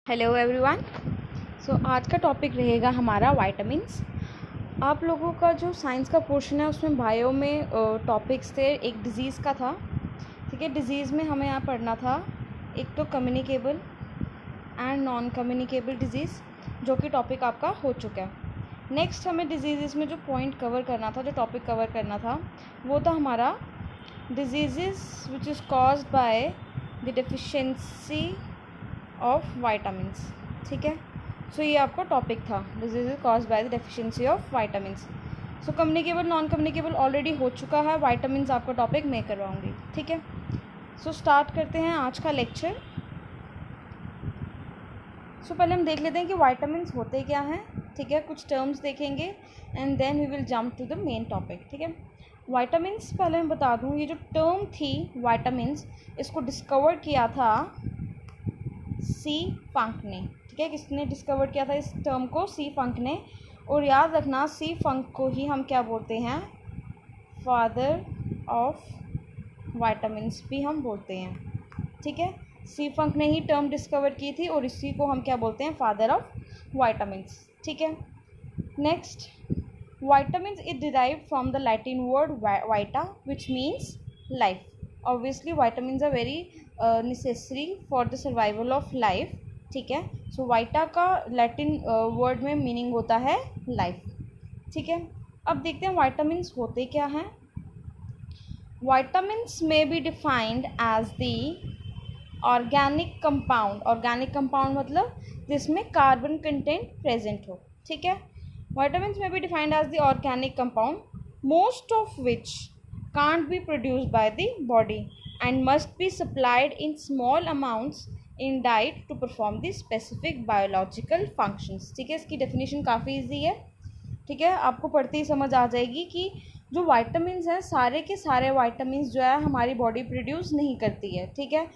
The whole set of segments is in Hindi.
Hello everyone. आज का टॉपिक रहेगा हमारा वाइटामिन्स। आप लोगों का जो साइंस का पोर्शन है उसमें बायो में टॉपिक्स थे। एक डिज़ीज़ का था, ठीक है। डिज़ीज़ में हमें यहाँ पढ़ना था एक तो communicable and non communicable disease, जो कि टॉपिक आपका हो चुका है। नेक्स्ट हमें डिजीज़ में जो पॉइंट कवर करना था, जो टॉपिक कवर करना था, वो था हमारा disease which is caused by the deficiency of vitamins, ठीक है। ये आपका टॉपिक था, disease is caused by the deficiency of vitamins. Communicable non communicable already हो चुका है, वाइटामिन्स आपका टॉपिक मैं करवाऊंगी, ठीक है। स्टार्ट करते हैं आज का लेक्चर। पहले हम देख लेते हैं कि वाइटामिन्स होते क्या हैं, ठीक है। कुछ टर्म्स देखेंगे and then we will jump to the main topic, ठीक है। वाइटामिन्स पहले मैं बता दूं, ये जो टर्म थी वाइटामिन्स, इसको डिस्कवर किया था सी फंक ने, ठीक है। किसने डिस्कवर किया था इस टर्म को? सी फंक ने। और याद रखना, सी फंक को ही हम क्या बोलते हैं? फादर ऑफ वाइटामिन्स भी हम बोलते हैं, ठीक है। सी फंक ने ही टर्म डिस्कवर की थी और इसी को हम क्या बोलते हैं? फादर ऑफ वाइटामिन्स, ठीक है। Next, vitamins is derived from the Latin word vita which means life. Obviously vitamins are very necessary for the survival of life, ठीक है। वाइटा का लैटिन वर्ड में मीनिंग होता है लाइफ, ठीक है। अब देखते हैं वाइटामिन्स होते क्या हैं। वाइटामिन्स में be defined as the organic compound. Organic compound मतलब जिसमें कार्बन कंटेंट प्रेजेंट हो, ठीक है। Vitamins may be defined as the organic compound, most of which can't be produced by the body and must be supplied in small amounts in diet to perform the specific biological functions, ठीक है। इसकी डेफिनेशन काफ़ी इजी है, ठीक है। आपको पढ़ते ही समझ आ जाएगी कि जो वाइटामिन्स हैं, सारे के सारे वाइटामिन्स जो है हमारी बॉडी प्रोड्यूस नहीं करती है, ठीक है।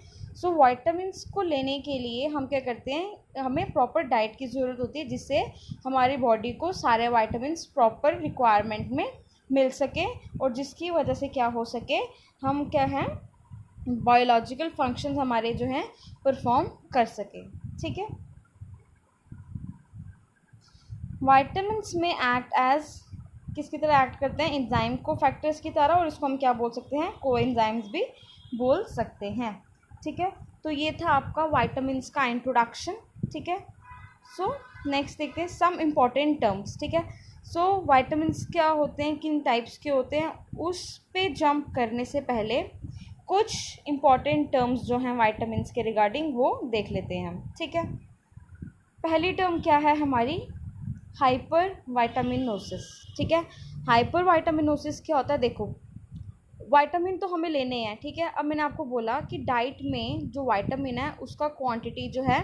वाइटामिन्स को लेने के लिए हम क्या करते हैं? हमें प्रॉपर डाइट की ज़रूरत होती है, जिससे हमारी बॉडी को सारे वाइटामिन्स प्रॉपर रिक्वायरमेंट में मिल सके और जिसकी वजह से क्या हो सके, हम क्या हैं, बायोलॉजिकल फंक्शंस हमारे जो हैं परफॉर्म कर सके, ठीक है। वाइटामिन्स में एक्ट एज किसकी तरह एक्ट करते हैं? एंजाइम को फैक्टर्स की तरह, और इसको हम क्या बोल सकते हैं? कोएंजाइम्स भी बोल सकते हैं, ठीक है। ये था आपका वाइटामिन्स का इंट्रोडक्शन, ठीक है। नेक्स्ट देखते हैं सम इम्पॉर्टेंट टर्म्स, ठीक है। वाइटामिन्स क्या होते हैं, किन टाइप्स के होते हैं, उस पे जंप करने से पहले कुछ इम्पॉर्टेंट टर्म्स जो हैं वाइटामिन्स के रिगार्डिंग वो देख लेते हैं हम, ठीक है। पहली टर्म क्या है हमारी? हाइपर वाइटामिनोसिस, ठीक है। हाइपर वाइटामिनोसिस क्या होता है? देखो, वाइटामिन तो हमें लेने हैं, ठीक है। अब मैंने आपको बोला कि डाइट में जो वाइटामिन है उसका क्वांटिटी जो है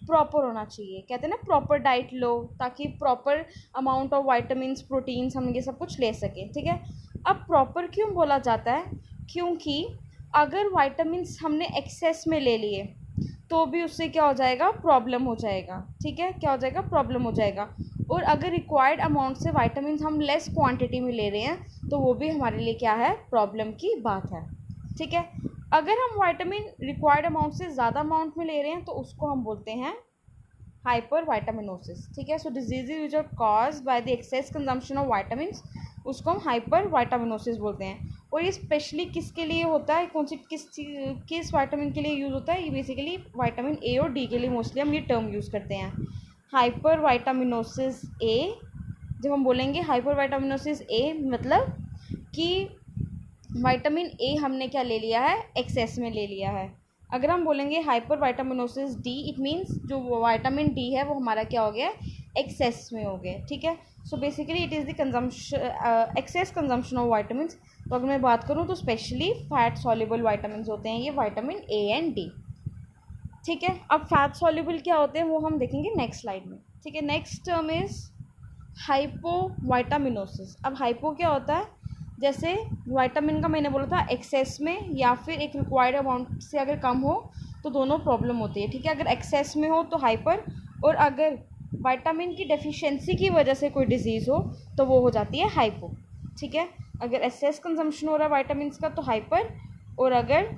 प्रॉपर होना चाहिए। कहते हैं ना, प्रॉपर डाइट लो ताकि proper amount of vitamins, proteins हम ये सब कुछ ले सकें, ठीक है। अब प्रॉपर क्यों बोला जाता है? क्योंकि अगर वाइटामिन्स हमने एक्सेस में ले लिए तो भी उससे क्या हो जाएगा? प्रॉब्लम हो जाएगा, ठीक है। क्या हो जाएगा? प्रॉब्लम हो जाएगा। और अगर रिक्वायर्ड अमाउंट से वाइटामिन हम लेस क्वांटिटी में ले रहे हैं तो वो भी हमारे लिए क्या है? प्रॉब्लम की बात है, ठीक है। अगर हम वाइटामिन रिक्वायर्ड अमाउंट से ज़्यादा अमाउंट में ले रहे हैं तो उसको हम बोलते हैं हाइपर वाइटामिनोसिस, ठीक है। Disease which are caused by the excess consumption of vitamins, उसको हम हाइपर वाइटामिनोसिस बोलते हैं। और ये स्पेशली किसके लिए होता है? कौन सी किस वाइटामिन के लिए यूज़ होता है? ये बेसिकली वाइटामिन ए और डी के लिए मोस्टली हम ये टर्म यूज़ करते हैं, हाइपर वाइटामिनोसिस ए। जब हम बोलेंगे हाइपर वाइटामिनोसिस ए, मतलब कि वाइटामिन ए हमने क्या ले लिया है? एक्सेस में ले लिया है। अगर हम बोलेंगे हाइपर वाइटामिनोसिस डी, इट मीन्स जो वाइटामिन डी है वो हमारा क्या हो गया? एक्सेस में हो गया, ठीक है। Basically it is the consumption, excess consumption of vitamin. तो अगर मैं बात करूँ तो स्पेशली फैट सॉल्युबल वाइटामिन होते हैं ये वाइटामिन ए एंड डी, ठीक है। अब फैट सॉल्युबल क्या होते हैं वो हम देखेंगे नेक्स्ट स्लाइड में, ठीक है। Next term is hypovitaminosis. अब हाइपो क्या होता है? जैसे वाइटामिन का मैंने बोला था एक्सेस में या फिर एक रिक्वायर्ड अमाउंट से अगर कम हो तो दोनों प्रॉब्लम होती है, ठीक है। अगर एक्सेस में हो तो हाइपर, और अगर वाइटामिन की डेफिशिएंसी की वजह से कोई डिजीज़ हो तो वो हो जाती है हाइपो, ठीक है। अगर एक्सेस कंजम्पशन हो रहा है वाइटामिन का तो हाइपर, और अगर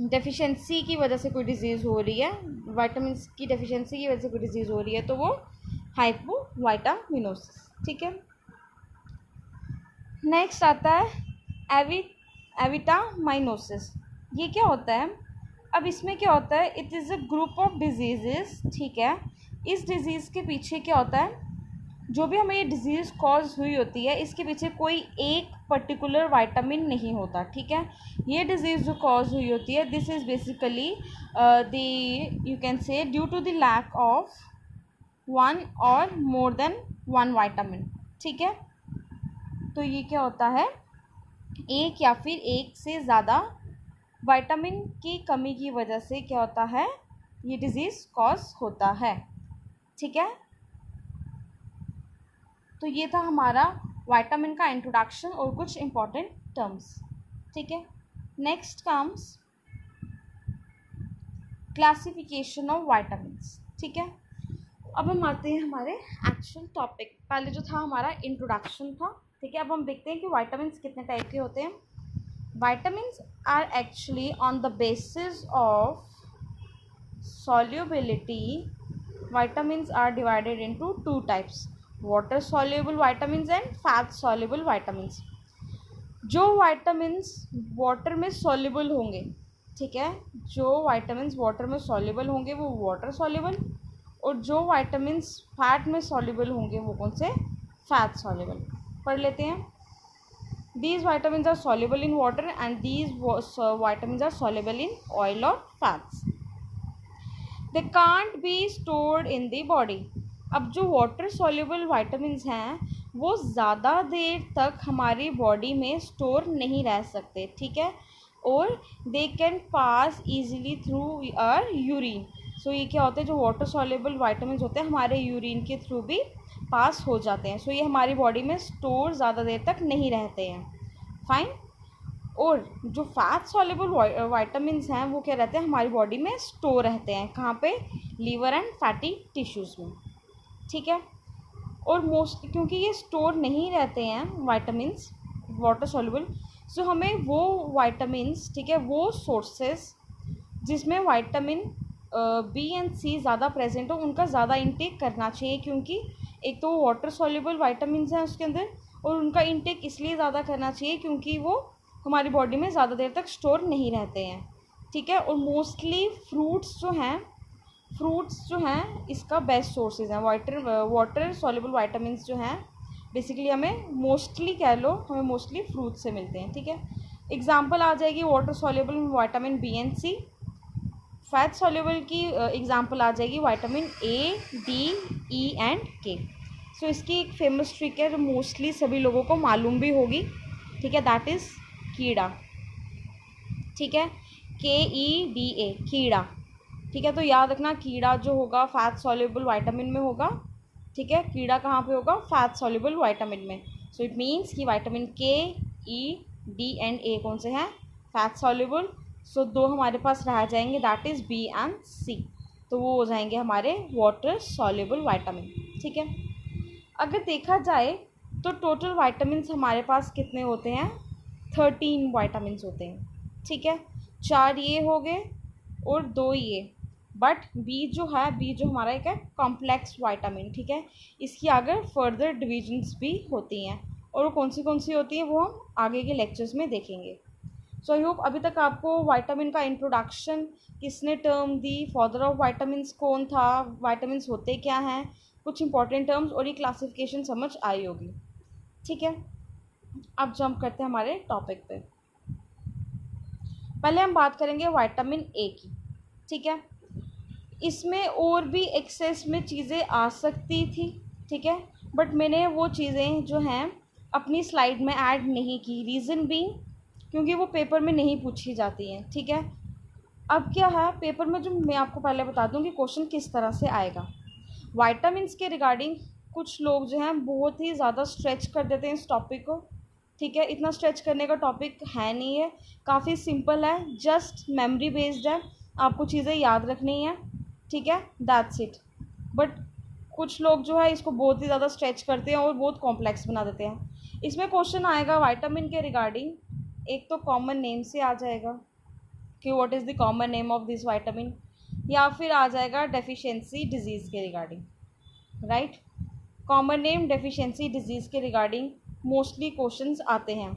डेफिशिएंसी की वजह से कोई डिजीज़ हो रही है विटामिन की डेफिशिएंसी की वजह से कोई डिजीज़ हो रही है तो वो हाइपोवाइटामिनोसिस, ठीक है। नेक्स्ट आता है एविटामाइनोसिस। ये क्या होता है? अब इसमें क्या होता है, it is a group of diseases, ठीक है। इस डिज़ीज़ के पीछे क्या होता है, जो भी हमें ये डिज़ीज़ कॉज हुई होती है इसके पीछे कोई एक पर्टिकुलर विटामिन नहीं होता, ठीक है। ये डिज़ीज़ जो कॉज हुई होती है, this is basically you can say due to the lack of one और मोर देन वन विटामिन, ठीक है। तो ये क्या होता है, एक या फिर एक से ज़्यादा विटामिन की कमी की वजह से क्या होता है, ये डिज़ीज़ कॉज होता है, ठीक है। तो ये था हमारा विटामिन का इंट्रोडक्शन और कुछ इम्पॉर्टेंट टर्म्स, ठीक है। Next comes classification of vitamins, ठीक है। अब हम आते हैं हमारे एक्चुअल टॉपिक। पहले जो था हमारा इंट्रोडक्शन था, ठीक है। अब हम देखते हैं कि विटामिन्स कितने टाइप के होते हैं। Vitamins are actually on the basis of solubility. Vitamins are divided into two types, water soluble vitamins and fat soluble vitamins. जो vitamins water में soluble होंगे, ठीक है, जो vitamins water में soluble होंगे वो water soluble, और जो vitamins fat में soluble होंगे वो कौन से, fat soluble। पढ़ लेते हैं। These vitamins are soluble in water and these vitamins are soluble in oil or fats. They can't be stored in the body. अब जो वाटर सॉल्युबल विटामिन्स हैं वो ज़्यादा देर तक हमारी बॉडी में स्टोर नहीं रह सकते, ठीक है, और they can pass easily through our urine. So ये क्या होता है, जो वाटर सॉल्युबल विटामिन्स होते हैं हमारे यूरिन के थ्रू भी पास हो जाते हैं। सो ये हमारी बॉडी में स्टोर ज़्यादा देर तक नहीं रहते हैं, फाइन। और जो फैट सॉल्युबल विटामिन्स हैं वो क्या रहते हैं, हमारी बॉडी में स्टोर रहते हैं, कहाँ पे, लीवर एंड फैटी टिश्यूज़ में, ठीक है। और मोस्ट क्योंकि ये स्टोर नहीं रहते हैं विटामिन्स वाटर सॉल्युबल, सो हमें वो विटामिन्स, ठीक है, वो सोर्सेस जिसमें विटामिन बी एंड सी ज़्यादा प्रेजेंट हो उनका ज़्यादा इंटेक करना चाहिए, क्योंकि एक तो वाटर सॉल्युबल विटामिन्स हैं उसके अंदर, और उनका इंटेक इसलिए ज़्यादा करना चाहिए क्योंकि वो हमारी बॉडी में ज़्यादा देर तक स्टोर नहीं रहते हैं, ठीक है। और मोस्टली फ्रूट्स जो हैं इसका बेस्ट सोर्सेज हैं। वाटर सॉल्युबल विटामिन्स जो हैं बेसिकली हमें मोस्टली कह लो, हमें मोस्टली फ्रूट से मिलते हैं, ठीक है। एग्जांपल आ जाएगी water soluble vitamin B and C. Fat soluble की एग्जांपल आ जाएगी vitamin A, D, E and K. So इसकी एक फेमस ट्रिक है जो मोस्टली सभी लोगों को मालूम भी होगी, ठीक है, दैट इज़ कीड़ा, ठीक है, KEDA, कीड़ा, ठीक है। तो याद रखना कीड़ा जो होगा फैट सॉल्युबल विटामिन में होगा, ठीक है। कीड़ा कहाँ पे होगा, फैट सॉल्युबल विटामिन में। सो इट मीन्स कि विटामिन के, ई, डी एंड ए कौन से हैं, फैट सॉल्युबल। सो दो हमारे पास रह जाएंगे, दैट इज़ बी एंड सी, तो वो हो जाएंगे हमारे वाटर सॉल्युबल विटामिन, ठीक है। अगर देखा जाए तो टोटल विटामिन्स हमारे पास कितने होते हैं, 13 विटामिन्स होते हैं, ठीक है। 4 ये हो गए और 2 ये, बट बी जो हमारा एक है कॉम्प्लेक्स विटामिन, ठीक है। इसकी आगे फर्दर डिविजन्स भी होती हैं, और वो कौन सी होती हैं वो हम आगे के लेक्चर्स में देखेंगे। सो आई होप अभी तक आपको विटामिन का इंट्रोडक्शन, किसने term the, father of vitamins कौन था, विटामिन्स होते क्या हैं, कुछ इंपॉर्टेंट टर्म्स और ये क्लासिफिकेशन समझ आई होगी, ठीक है। अब जंप करते हैं हमारे टॉपिक पे। पहले हम बात करेंगे विटामिन ए की, ठीक है। इसमें और भी एक्सेस में चीज़ें आ सकती थी, ठीक है, बट मैंने वो चीज़ें जो हैं अपनी स्लाइड में ऐड नहीं की, रीज़न भी क्योंकि वो पेपर में नहीं पूछी जाती हैं, ठीक है। अब क्या है पेपर में, जो मैं आपको पहले बता दूं कि क्वेश्चन किस तरह से आएगा। विटामिन्स के रिगार्डिंग कुछ लोग जो हैं बहुत ही ज़्यादा स्ट्रेच कर देते हैं इस टॉपिक को, ठीक है। इतना स्ट्रेच करने का टॉपिक है नहीं है, काफ़ी सिंपल है, जस्ट मेमोरी बेस्ड है, आपको चीज़ें याद रखनी है, ठीक है, दैट्स इट। बट कुछ लोग जो है इसको बहुत ही ज़्यादा स्ट्रेच करते हैं और बहुत कॉम्प्लेक्स बना देते हैं। इसमें क्वेश्चन आएगा विटामिन के रिगार्डिंग, एक तो कॉमन नेम से आ जाएगा कि what is the common name of this vitamin, या फिर आ जाएगा डेफिशिएंसी डिजीज़ के regarding, right. Common name deficiency disease के रिगार्डिंग मोस्टली क्वेश्चंस आते हैं।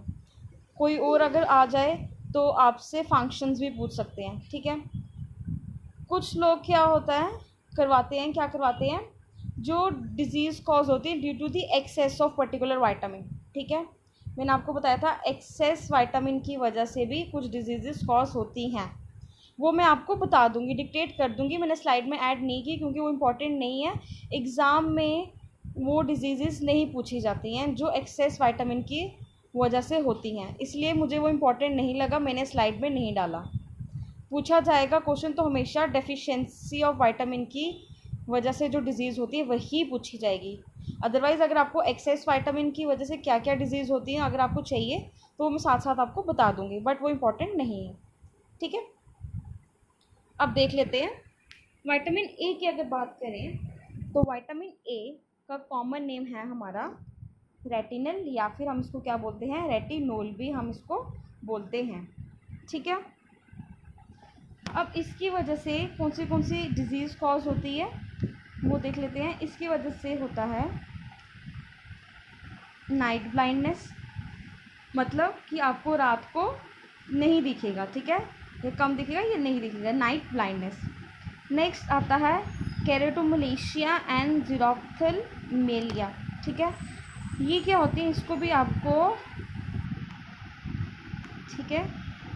कोई और अगर आ जाए तो आपसे फंक्शंस भी पूछ सकते हैं, ठीक है। कुछ लोग क्या करवाते हैं, जो डिजीज़ कॉज होती है due to the excess of particular vitamin, ठीक है। मैंने आपको बताया था एक्सेस वाइटामिन की वजह से भी कुछ डिजीज़ कॉज होती हैं, वो मैं आपको बता दूंगी, डिक्टेट कर दूंगी। मैंने स्लाइड में ऐड नहीं की क्योंकि वो इम्पॉर्टेंट नहीं है। एग्ज़ाम में वो डिजीज़ नहीं पूछी जाती हैं जो एक्सेस वाइटामिन की वजह से होती हैं, इसलिए मुझे वो इम्पॉर्टेंट नहीं लगा, मैंने स्लाइड में नहीं डाला। पूछा जाएगा क्वेश्चन तो हमेशा डेफिशिएंसी ऑफ वाइटामिन की वजह से जो डिज़ीज़ होती है वही पूछी जाएगी। अदरवाइज़ अगर आपको एक्सेस वाइटामिन की वजह से क्या क्या डिज़ीज़ होती हैं अगर आपको चाहिए तो वो मैं साथ साथ आपको बता दूंगी, बट वो इम्पॉर्टेंट नहीं है, ठीक है। अब देख लेते हैं विटामिन ए की अगर बात करें तो विटामिन ए का कॉमन नेम है हमारा रेटिनल, या फिर हम इसको क्या बोलते हैं, रेटिनोल भी हम इसको बोलते हैं, ठीक है। अब इसकी वजह से कौन सी डिज़ीज़ कॉज होती है वो देख लेते हैं। इसकी वजह से होता है नाइट ब्लाइंडनेस, मतलब कि आपको रात को नहीं दिखेगा, ठीक है, ये कम दिखेगा, ये नहीं दिखेगा, नाइट ब्लाइंडनेस। नेक्स्ट आता है केरेटोमलेशिया एंड ज़ीरोफ्थेल्मिया, ठीक है। ये क्या होती है, इसको भी आपको, ठीक है।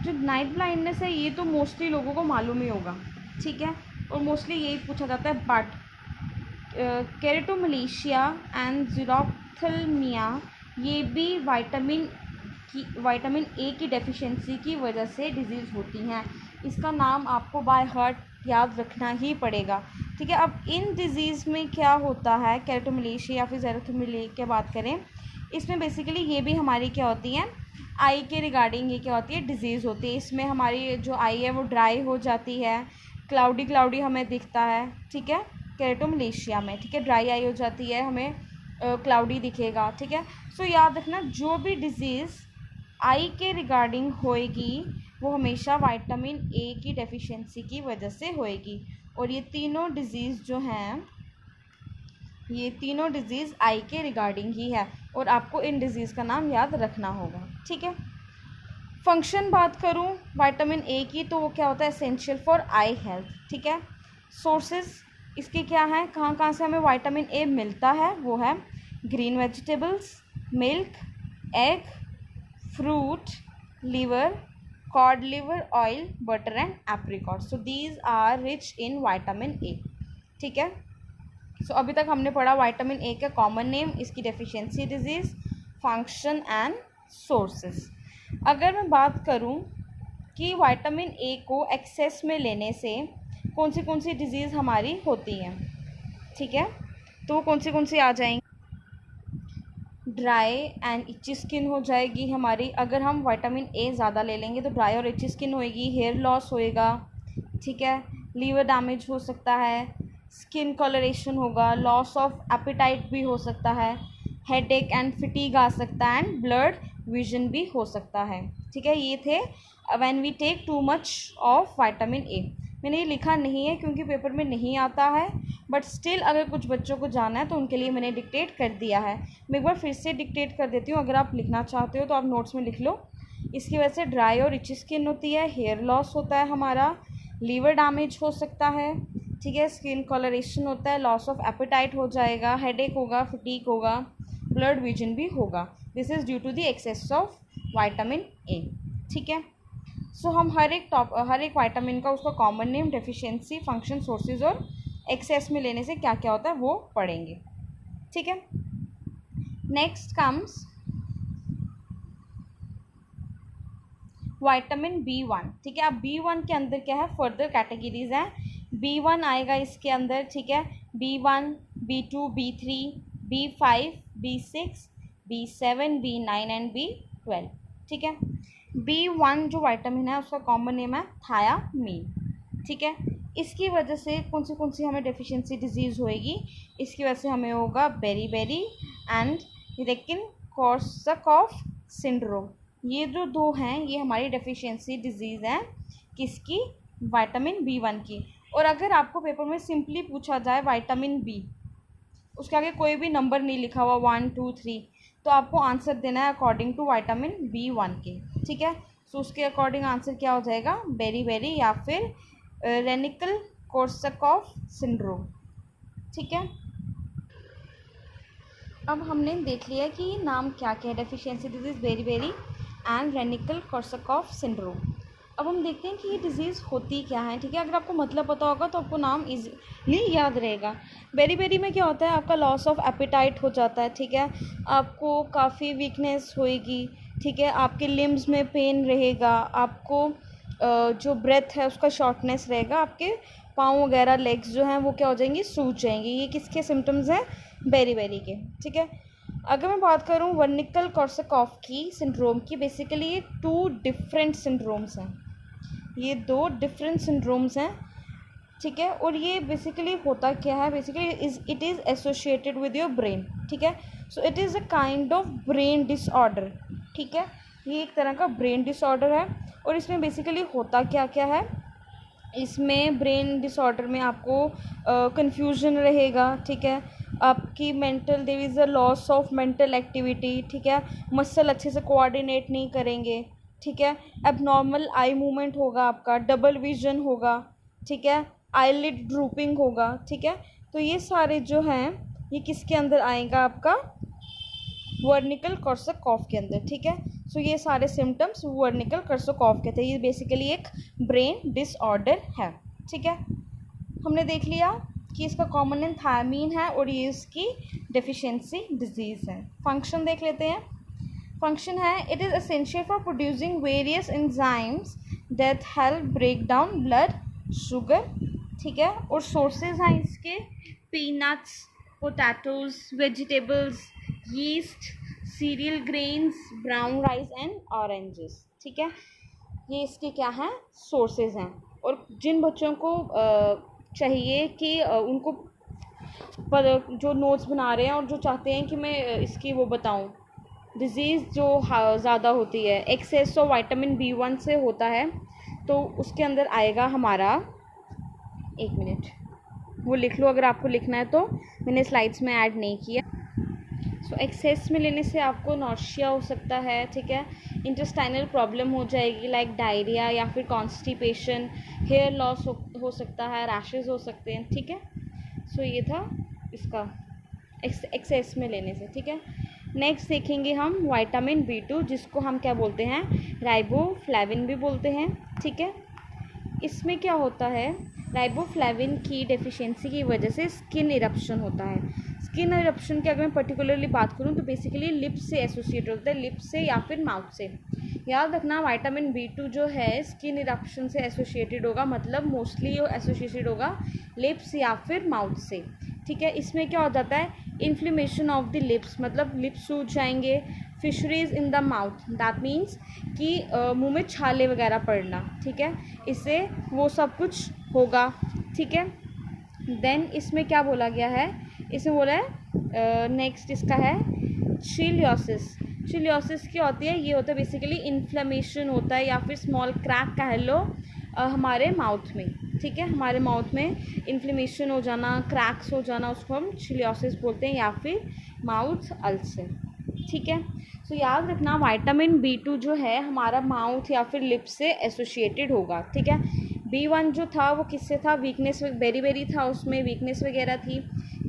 जो नाइट ब्लाइंडनेस है ये तो मोस्टली लोगों को मालूम ही होगा, ठीक है, और मोस्टली यही पूछा जाता है। बट केरेटोमलेशिया एंड ज़ीरोफ्थेल्मिया ये भी विटामिन ए की डेफिशिएंसी की वजह से डिजीज़ होती हैं। इसका नाम आपको बाय हार्ट याद रखना ही पड़ेगा, ठीक है। अब इन डिज़ीज़ में क्या होता है, केरेटोमलेशिया या फिर ज़ीरोफ्थेल्मिया की बात करें, इसमें बेसिकली ये भी हमारी क्या होती है, आई के रिगार्डिंग ये क्या होती है, डिज़ीज़ होती है। इसमें हमारी जो आई है वो ड्राई हो जाती है, क्लाउडी हमें दिखता है, ठीक है, केरेटोमलेशिया में, ठीक है, ड्राई आई हो जाती है, हमें क्लाउडी दिखेगा, ठीक है। सो याद रखना जो भी डिज़ीज़ आई के रिगार्डिंग होएगी वो हमेशा विटामिन ए की डेफिशिएंसी की वजह से होएगी, और ये तीनों डिज़ीज़ जो हैं ये तीनों डिज़ीज़ आई के रिगार्डिंग ही है, और आपको इन डिज़ीज़ का नाम याद रखना होगा, ठीक है। फंक्शन बात करूं विटामिन ए की तो वो क्या होता है, एसेंशियल फॉर आई हेल्थ, ठीक है। सोर्सेज इसके क्या हैं, कहाँ कहाँ से हमें विटामिन ए मिलता है, वो है green vegetables, milk, egg, fruit, liver, cod liver oil, butter and apricot. So these are rich in vitamin A, ठीक है। सो अभी तक हमने पढ़ा विटामिन ए का कॉमन नेम, इसकी deficiency disease, function and sources. अगर मैं बात करूं कि विटामिन ए को एक्सेस में लेने से कौन सी डिज़ीज़ हमारी होती हैं, ठीक है, तो कौन सी आ जाएंगी, ड्राई एंड इची स्किन हो जाएगी हमारी। अगर हम विटामिन ए ज़्यादा ले लेंगे तो ड्राई और इची स्किन होएगी, हेयर लॉस होएगा, ठीक है, लीवर डैमेज हो सकता है, स्किन कलरेशन होगा, लॉस ऑफ एपेटाइट भी हो सकता है, हेडेक एंड फिटीग आ सकता है, एंड ब्लड विजन भी हो सकता है, ठीक है। ये थे when we take too much of vitamin A. मैंने ये लिखा नहीं है क्योंकि पेपर में नहीं आता है, बट स्टिल अगर कुछ बच्चों को जाना है तो उनके लिए मैंने डिक्टेट कर दिया है। मैं एक बार फिर से डिक्टेट कर देती हूँ, अगर आप लिखना चाहते हो तो आप नोट्स में लिख लो। इसकी वजह से ड्राई और इची स्किन होती है, हेयर लॉस होता है हमारा, लीवर डैमेज हो सकता है, ठीक है, स्किन कलरेशन होता है, लॉस ऑफ एपेटाइट हो जाएगा, हेडेक होगा, फटीक होगा, ब्लड विजन भी होगा। This is due to the excess of vitamin A, ठीक है। सो हम हर एक विटामिन का उसका common name, deficiency, function, sources और एक्सेस में लेने से क्या क्या होता है वो पढ़ेंगे, ठीक है। नेक्स्ट कम्स विटामिन B1, ठीक है। अब B1 के अंदर क्या है, फर्दर कैटेगरीज हैं। B1 आएगा इसके अंदर, ठीक है, B1, B2, B3, B5, B6, B7, B9 and B12, ठीक है। B1 जो विटामिन है उसका कॉमन नेम है थायामीन, ठीक है। इसकी वजह से कौन सी हमें डेफिशिएंसी डिजीज़ होएगी, इसकी वजह से हमें होगा बेरी एंड रेकिन-कॉर्सकॉफ सिंड्रोम। ये जो दो हैं ये हमारी डेफिशिएंसी डिजीज़ हैं, किसकी, विटामिन B1 की। और अगर आपको पेपर में सिंपली पूछा जाए विटामिन बी, उसके आगे कोई भी नंबर नहीं लिखा हुआ 1 2 3, तो आपको आंसर देना है अकॉर्डिंग टू विटामिन B1 के, ठीक है। सो उसके अकॉर्डिंग आंसर क्या हो जाएगा, बेरी या फिर रेनिकल कोर्सकॉफ सिंड्रोम, ठीक है। अब हमने देख लिया कि नाम क्या क्या है, deficiency disease, beri and Wernicke Korsakoff syndrome. अब हम देखते हैं कि ये डिज़ीज़ होती क्या है, ठीक है। अगर आपको मतलब पता होगा तो आपको नाम इजीली याद रहेगा। बेरी में क्या होता है, आपका लॉस ऑफ एपेटाइट हो जाता है, ठीक है। आपको काफ़ी वीकनेस होएगी, ठीक है। आपके लिम्स में पेन रहेगा, आपको जो ब्रेथ है उसका शॉर्टनेस रहेगा, आपके पाँव वगैरह लेग्स जो हैं वो क्या हो जाएंगी, सूज जाएंगी। ये किसके सिम्टम्स हैं, बेरी के, ठीक है। अगर मैं बात करूँ वर्निकल कोर्सकॉफ की सिंड्रोम की, बेसिकली ये 2 डिफरेंट सिंड्रोम्स हैं, ये 2 डिफरेंट सिंड्रोम्स हैं, ठीक है। और ये बेसिकली होता क्या है, basically it is associated with your brain, ठीक है। सो it is a kind of brain disorder, ठीक है। ये एक तरह का ब्रेन डिसऑर्डर है। और इसमें बेसिकली होता क्या क्या है, इसमें ब्रेन डिसऑर्डर में आपको कन्फ्यूजन रहेगा, ठीक है। आपकी mental, there is a loss of mental activity, ठीक है। मसल अच्छे से कोऑर्डिनेट नहीं करेंगे, ठीक है। एबनॉर्मल आई मूवमेंट होगा, आपका डबल विजन होगा, ठीक है। आईलिड ड्रूपिंग होगा, ठीक है। तो ये सारे जो हैं ये किसके अंदर आएगा, आपका वर्निकल कोर्सकॉफ के अंदर, ठीक है। सो ये सारे सिम्टम्स वर्निकल कोर्सकॉफ के थे। ये बेसिकली एक ब्रेन डिसऑर्डर है, ठीक है। हमने देख लिया कि इसका कॉमन नेम थायमीन है और ये इसकी डेफिशिएंसी डिजीज़ है। फंक्शन देख लेते हैं। फंक्शन है, it is essential for producing various enzymes that help break down blood sugar, ठीक है। और सोर्सेज हैं इसके peanuts, potatoes, vegetables, yeast, cereal grains, brown rice and oranges, ठीक है। ये इसके क्या हैं, सोर्सेज हैं। और जिन बच्चों को चाहिए कि उनको जो नोट्स बना रहे हैं और जो चाहते हैं कि मैं इसकी वो बताऊं, डिज़ीज़ जो ज़्यादा होती है, एक्सेस ऑफ विटामिन B1 से होता है, तो उसके अंदर आएगा हमारा, 1 मिनट वो लिख लो अगर आपको लिखना है तो, मैंने स्लाइड्स में ऐड नहीं किया। सो एक्सेस में लेने से आपको नॉशिया हो सकता है, ठीक है। इंटेस्टाइनल प्रॉब्लम हो जाएगी लाइक डायरिया या फिर कॉन्स्टिपेशन, हेयर लॉस हो सकता है, रैशेज़ हो सकते हैं, ठीक है। सो ये था इसका एक्सेस में लेने से, ठीक है। नेक्स्ट देखेंगे हम विटामिन B2, जिसको हम क्या बोलते हैं, राइबोफ्लेविन भी बोलते हैं, ठीक है। इसमें क्या होता है, राइबोफ्लेविन की डेफिशिएंसी की वजह से स्किन इरप्शन होता है। स्किन इरप्शन की अगर मैं पर्टिकुलरली बात करूँ तो बेसिकली लिप्स से एसोसिएट होता है, लिप्स से या फिर माउथ से। याद रखना विटामिन B2 जो है स्किन इरप्शन से एसोसिएटेड होगा, मतलब मोस्टली वो एसोसिएटेड होगा लिप्स या फिर माउथ से, ठीक है। इसमें क्या हो जाता है, इन्फ्लेमेशन ऑफ द लिप्स, मतलब लिप्स सूज जाएंगे, fisheries in the mouth, that means कि मुंह में छाले वगैरह पड़ना, ठीक है। इससे वो सब कुछ होगा, ठीक है। देन इसमें क्या बोला गया है, इसमें बोला है नेक्स्ट इसका है चिलियोसिस। चिलियोसिस क्या होती है, ये होता है बेसिकली इन्फ्लेमेशन होता है या फिर स्मॉल क्रैक कह लो हमारे माउथ में, ठीक है। हमारे माउथ में इन्फ्लेमेशन हो जाना, क्रैक्स हो जाना, उसको हम चिलियोसिस बोलते हैं या फिर माउथ अल्सर, ठीक है। सो याद रखना विटामिन B2 जो है हमारा माउथ या फिर लिप्स से एसोसिएटेड होगा, ठीक है। B1 जो था वो किससे था, वीकनेस, बेरी था, उसमें वीकनेस वगैरह थी,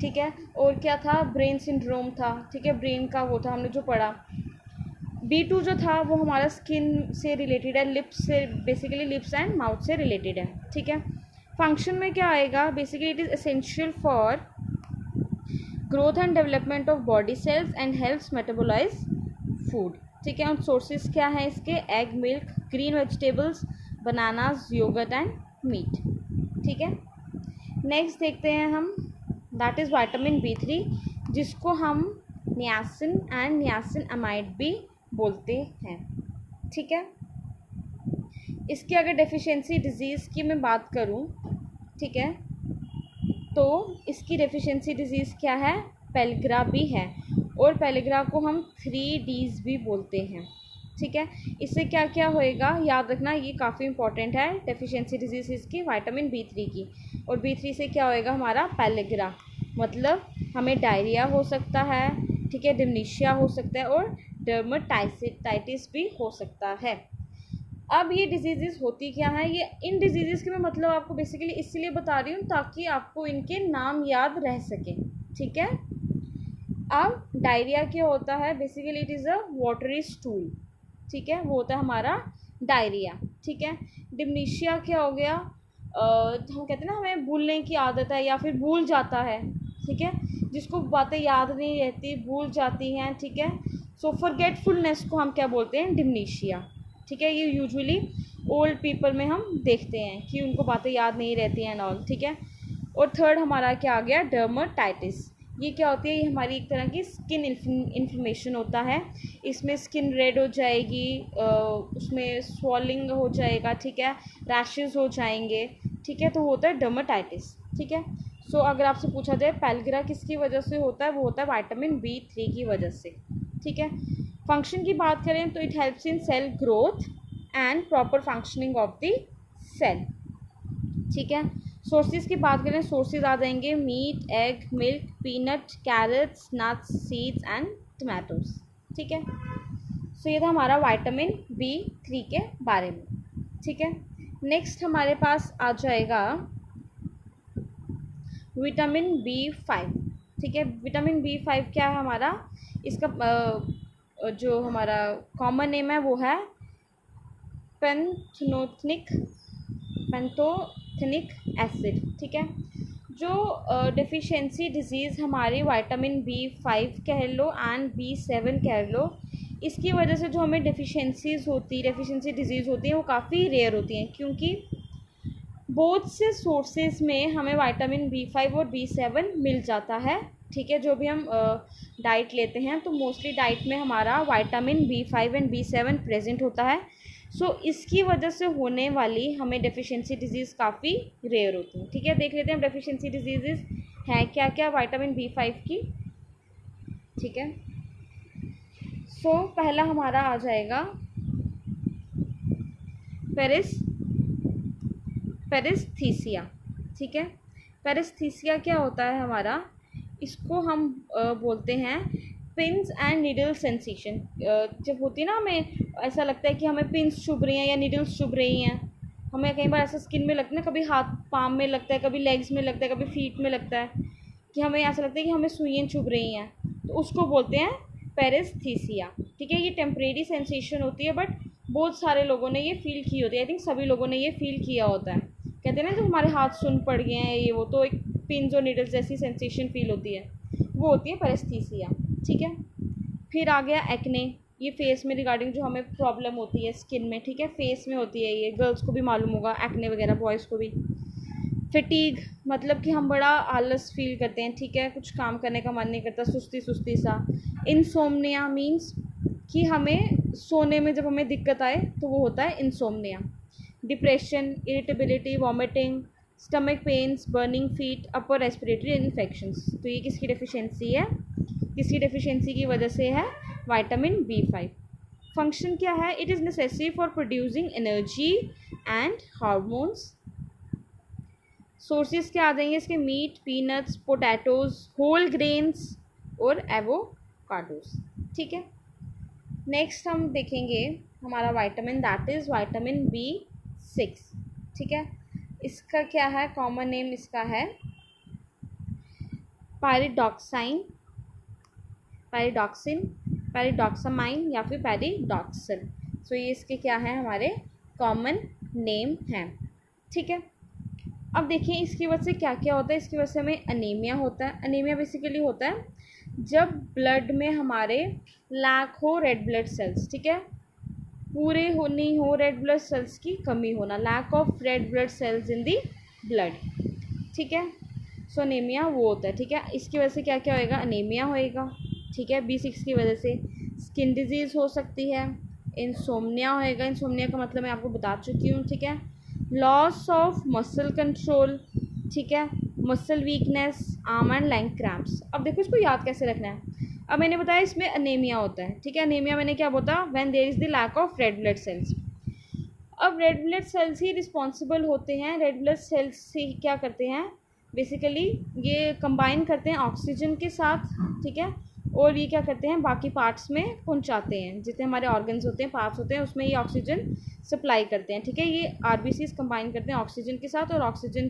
ठीक है। और क्या था, ब्रेन सिंड्रोम था, ठीक है, ब्रेन का वो था हमने जो पढ़ा। B2 जो था वो हमारा स्किन से रिलेटेड है, लिप्स से, बेसिकली लिप्स एंड माउथ से रिलेटेड है, ठीक है। फंक्शन में क्या आएगा, basically it is essential for growth and development of body cells and helps metabolise food, ठीक है। और सोर्सेज क्या है इसके, egg, milk, green vegetables, bananas, yogurt and meat, ठीक है। नेक्स्ट देखते हैं हम, दैट इज़ विटामिन B3, जिसको हम नियासिन एंड नियासिन अमाइड भी बोलते हैं, ठीक है। इसकी अगर डेफिशिएंसी डिजीज़ की मैं बात करूं, ठीक है, तो इसकी डेफिशिएंसी डिजीज़ क्या है, पेलग्रा भी है, और पेलग्रा को हम 3Ds भी बोलते हैं, ठीक है। इससे क्या क्या होएगा याद रखना, ये काफ़ी इंपॉर्टेंट है डेफिशिएंसी डिजीज़ इसकी विटामिन B3 की। और B3 से क्या होएगा हमारा पैलिग्रा, मतलब हमें डायरिया हो सकता है, ठीक है, डिमनीशिया हो सकता है और डर्मेटाइटिस भी हो सकता है। अब ये डिजीज़ होती क्या है, ये इन डिजीज़ के मैं मतलब आपको बेसिकली इसलिए बता रही हूँ ताकि आपको इनके नाम याद रह सके, ठीक है। अब डायरिया क्या होता है, basically it is a watery stool, ठीक है, वो होता है हमारा डायरिया, ठीक है। डिमनीशिया क्या हो गया, हम कहते हैं ना हमें भूलने की आदत है या फिर भूल जाता है, ठीक है, जिसको बातें याद नहीं रहती भूल जाती हैं, ठीक है। सो फॉरगेटफुलनेस को हम क्या बोलते हैं, डिमनीशिया, ठीक है। ये यूजुअली ओल्ड पीपल में हम देखते हैं कि उनको बातें याद नहीं रहती हैं एंड ऑल, ठीक है। और थर्ड हमारा क्या आ गया, डर्मेटाइटिस। ये क्या होती है, ये हमारी एक तरह की स्किन इन्फ्लेमेशन होता है, इसमें स्किन रेड हो जाएगी, उसमें स्वॉलिंग हो जाएगा, ठीक है, रैशेस हो जाएंगे, ठीक है, तो वो होता है डर्मेटाइटिस, ठीक है। सो अगर आपसे पूछा जाए पैलिग्रा किसकी वजह से होता है, वो होता है विटामिन B3 की वजह से, ठीक है। फंक्शन की बात करें तो it helps in cell growth and proper functioning of the cell, ठीक है। सोर्सेज की बात करें, सोर्सेज आ जाएंगे meat, egg, milk, peanut, carrots, nuts, seeds and tomatoes, ठीक है। सो ये था हमारा विटामिन B3 के बारे में, ठीक है। नेक्स्ट हमारे पास आ जाएगा विटामिन B5, ठीक है। विटामिन B5 क्या है हमारा, इसका जो हमारा कॉमन नेम है वो है पैंथेनिक एसिड, ठीक है। जो डेफिशिएंसी डिजीज़ हमारी विटामिन B5 कह लो एंड B7 कह लो, इसकी वजह से जो हमें डेफिशिएंसी डिजीज़ होती हैं वो काफ़ी रेयर होती हैं, क्योंकि बोथ से सोर्सेज में हमें विटामिन B5 और B7 मिल जाता है, ठीक है। जो भी हम डाइट लेते हैं तो मोस्टली डाइट में हमारा vitamin B5 and B7 present होता है। सो इसकी वजह से होने वाली हमें डेफिशिएंसी डिजीज़ काफ़ी रेयर होती है, ठीक है। देख लेते हैं डेफिशिएंसी डिजीज़ हैं क्या क्या विटामिन B5 की, ठीक है। सो पहला हमारा आ जाएगा पेरिस्थीसिया, ठीक है। पेरिस्थीसिया क्या होता है हमारा, इसको हम बोलते हैं पिंस एंड नीडल सेंसेशन। जब होती है ना, हमें ऐसा लगता है कि हमें पिंस चुभ रही हैं या नीडल्स चुभ रही हैं, हमें कई बार ऐसा स्किन में लगता है ना, कभी हाथ पाम में लगता है, कभी लेग्स में लगता है, कभी फीट में लगता है कि हमें ऐसा लगता है कि हमें सुइयां चुभ रही हैं, तो उसको बोलते हैं पेरिस्थीसिया, ठीक है। ये टेम्परेरी सेंसेशन होती है बट बहुत सारे लोगों ने ये फील की होती है, आई थिंक सभी लोगों ने ये फील किया होता है। कहते हैं ना जब हमारे हाथ सुन पड़ गए हैं ये वो, तो एक पिंस और नीडल्स जैसी सेंसेशन फील होती है, वो होती है पेरिस्थीसिया, ठीक है। फिर आ गया एक्ने, ये फेस में रिगार्डिंग जो हमें प्रॉब्लम होती है स्किन में, ठीक है, फेस में होती है, ये गर्ल्स को भी मालूम होगा एक्ने वगैरह, बॉयज़ को भी। फटीग, मतलब कि हम बड़ा आलस फील करते हैं, ठीक है, कुछ काम करने का मन नहीं करता, सुस्ती सुस्ती सा। इंसोम्निया मीन्स कि हमें सोने में जब हमें दिक्कत आए तो वो होता है insomnia. Depression, irritability, vomiting, stomach pains, burning feet, upper respiratory infections, तो ये किसकी डेफिशिएंसी है, किसकी डेफिशिएंसी की वजह से है, विटामिन B5। फंक्शन क्या है, it is necessary for producing energy and hormones. Sources क्या आ जाएंगे इसके, meat, peanuts, potatoes, whole grains और एवोकाडोस, ठीक है। नेक्स्ट हम देखेंगे हमारा vitamin, that is vitamin B6, ठीक है। इसका क्या है, कॉमन नेम इसका है पैराडॉक्सामाइन या फिर पैराडॉक्सिन। सो ये इसके क्या है, हमारे कॉमन नेम हैं, ठीक है। अब देखिए इसकी वजह से क्या क्या होता है, इसकी वजह से हमें अनीमिया होता है। अनीमिया बेसिकली होता है जब ब्लड में हमारे लैक हो रेड ब्लड सेल्स, ठीक है, पूरे हो नहीं हो रेड ब्लड सेल्स की कमी होना, lack of red blood cells in the blood, ठीक है। सो अनीमिया वो होता है, ठीक है। इसकी वजह से क्या क्या होएगा, अनीमिया होएगा, ठीक है। B6 की वजह से स्किन डिजीज़ हो सकती है, इंसोम्निया होएगा, इंसोम्निया का मतलब मैं आपको बता चुकी हूँ, ठीक है। लॉस ऑफ मसल कंट्रोल, ठीक है, muscle weakness, arm and leg cramps. अब देखो इसको याद कैसे रखना है, अब मैंने बताया इसमें अनेमिया होता है, ठीक है। अनेमिया मैंने क्या बोला, when there is the lack of red blood cells. अब रेड ब्लड सेल्स ही रिस्पॉन्सिबल होते हैं, रेड ब्लड सेल्स से क्या करते हैं बेसिकली, ये कंबाइन करते हैं ऑक्सीजन के साथ, ठीक है, और ये क्या करते हैं बाकी पार्ट्स में पहुंचाते हैं, जितने हमारे ऑर्गन्स होते हैं, पार्ट्स होते हैं, उसमें ये ऑक्सीजन सप्लाई करते हैं, ठीक है। ये आरबीसीज कंबाइन करते हैं ऑक्सीजन के साथ, और ऑक्सीजन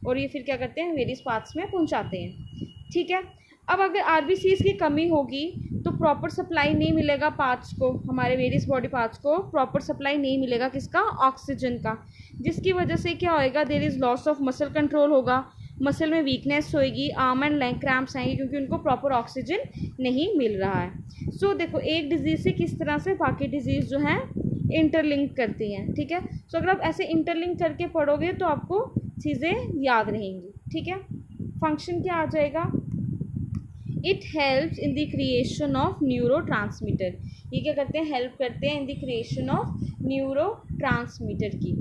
और ये फिर क्या करते हैं वेरियस पार्ट्स में पहुंचाते हैं, ठीक है। अब अगर आरबीसीज की कमी होगी तो प्रॉपर सप्लाई नहीं मिलेगा पार्ट्स को, हमारे वेरियस बॉडी पार्ट्स को प्रॉपर सप्लाई नहीं मिलेगा किसका, ऑक्सीजन का, जिसकी वजह से क्या होएगा, there is loss of muscle control होगा, मसल में वीकनेस होएगी, आर्म एंड लेग क्रैम्प्स आएंगे क्योंकि उनको प्रॉपर ऑक्सीजन नहीं मिल रहा है। सो देखो एक डिजीज़ से किस तरह से बाकी डिजीज़ जो हैं इंटरलिंक करती हैं, ठीक है। सो अगर आप ऐसे इंटरलिंक करके पढ़ोगे तो आपको चीज़ें याद रहेंगी, ठीक है। फंक्शन क्या आ जाएगा, it helps in the creation of neuro transmitter, ये क्या करते हैं हेल्प करते हैं in the creation of neuro transmitter की,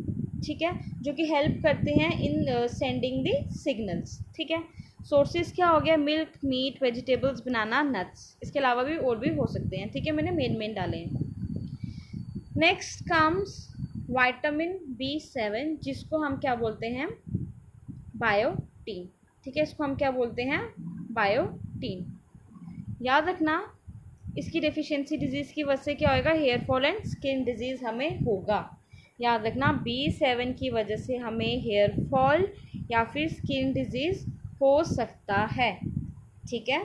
ठीक है, जो कि हेल्प करते हैं इन सेंडिंग द सिग्नल्स, ठीक है। सोर्सेज क्या हो गया, मिल्क, मीट, वेजिटेबल्स, बनाना, नट्स, इसके अलावा भी और भी हो सकते हैं, ठीक है, मैंने मेन डाले हैं। नेक्स्ट कम्स विटामिन B7, जिसको हम क्या बोलते हैं, बायोटीन, ठीक है, इसको हम क्या बोलते हैं, बायोटीन। याद रखना इसकी डेफिशिएंसी डिजीज़ की वजह से क्या होएगा, hair fall and skin disease हमें होगा। याद रखना B7 की वजह से हमें हेयर फॉल या फिर स्किन डिजीज़ हो सकता है, ठीक है।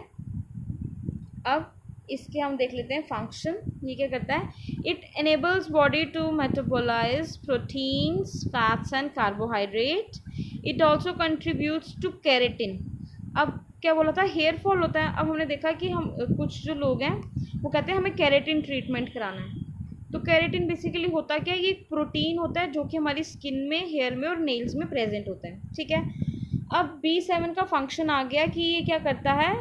अब इसके हम देख लेते हैं फंक्शन, ये क्या करता है, it enables body to metabolise proteins, fats and carbohydrate, it also contributes to keratin. अब क्या बोला था, हेयर फॉल होता है, अब हमने देखा कि हम कुछ जो लोग हैं वो कहते हैं हमें केराटिन ट्रीटमेंट कराना है। तो केराटिन बेसिकली होता क्या है, ये एक प्रोटीन होता है जो कि हमारी स्किन में, हेयर में और नेल्स में प्रेजेंट होता है, ठीक है। अब B7 का फंक्शन आ गया कि ये क्या करता है,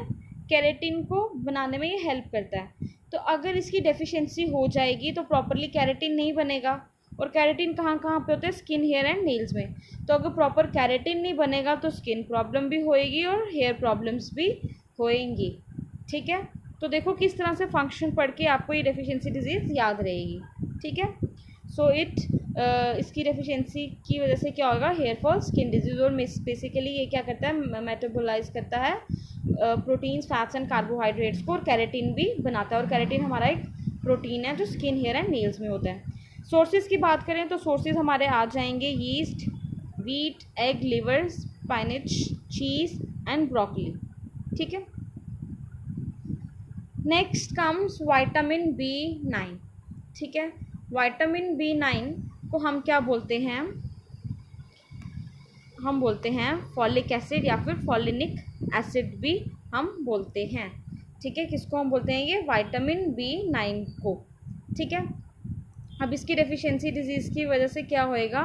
केराटिन को बनाने में ये हेल्प करता है। तो अगर इसकी डेफिशिएंसी हो जाएगी तो प्रॉपरली केराटिन नहीं बनेगा, और केराटिन कहाँ कहाँ पे होता है, स्किन, हेयर एंड नेल्स में। तो अगर प्रॉपर केराटिन नहीं बनेगा तो स्किन प्रॉब्लम भी होएगी और हेयर प्रॉब्लम्स भी होएंगी, ठीक है। तो देखो किस तरह से फंक्शन पढ़ के आपको ये डेफिशिएंसी डिजीज़ याद रहेगी, ठीक है। सो इसकी डेफिशिएंसी की वजह से क्या होगा, हेयर फॉल, स्किन डिजीज़, और बेसिकली ये क्या करता है, मेटाबोलाइज करता है प्रोटीन्स, फैट्स एंड कार्बोहाइड्रेट्स को, और केराटिन भी बनाता है, और केराटिन हमारा एक प्रोटीन है जो स्किन, हेयर एंड नेल्स में होता है। सोर्सेज की बात करें तो सोर्सेज हमारे आ जाएंगे yeast, wheat, egg, liver, स्पाइनच, cheese and broccoli, ठीक है। नेक्स्ट कम्स विटामिन B9, ठीक है। विटामिन B9 को हम क्या बोलते हैं, हम बोलते हैं फॉलिक एसिड या फिर फॉलिनिक एसिड भी हम बोलते हैं, ठीक है। किसको हम बोलते हैं, ये विटामिन B9 को, ठीक है। अब इसकी डेफिशिएंसी डिजीज़ की वजह से क्या होएगा,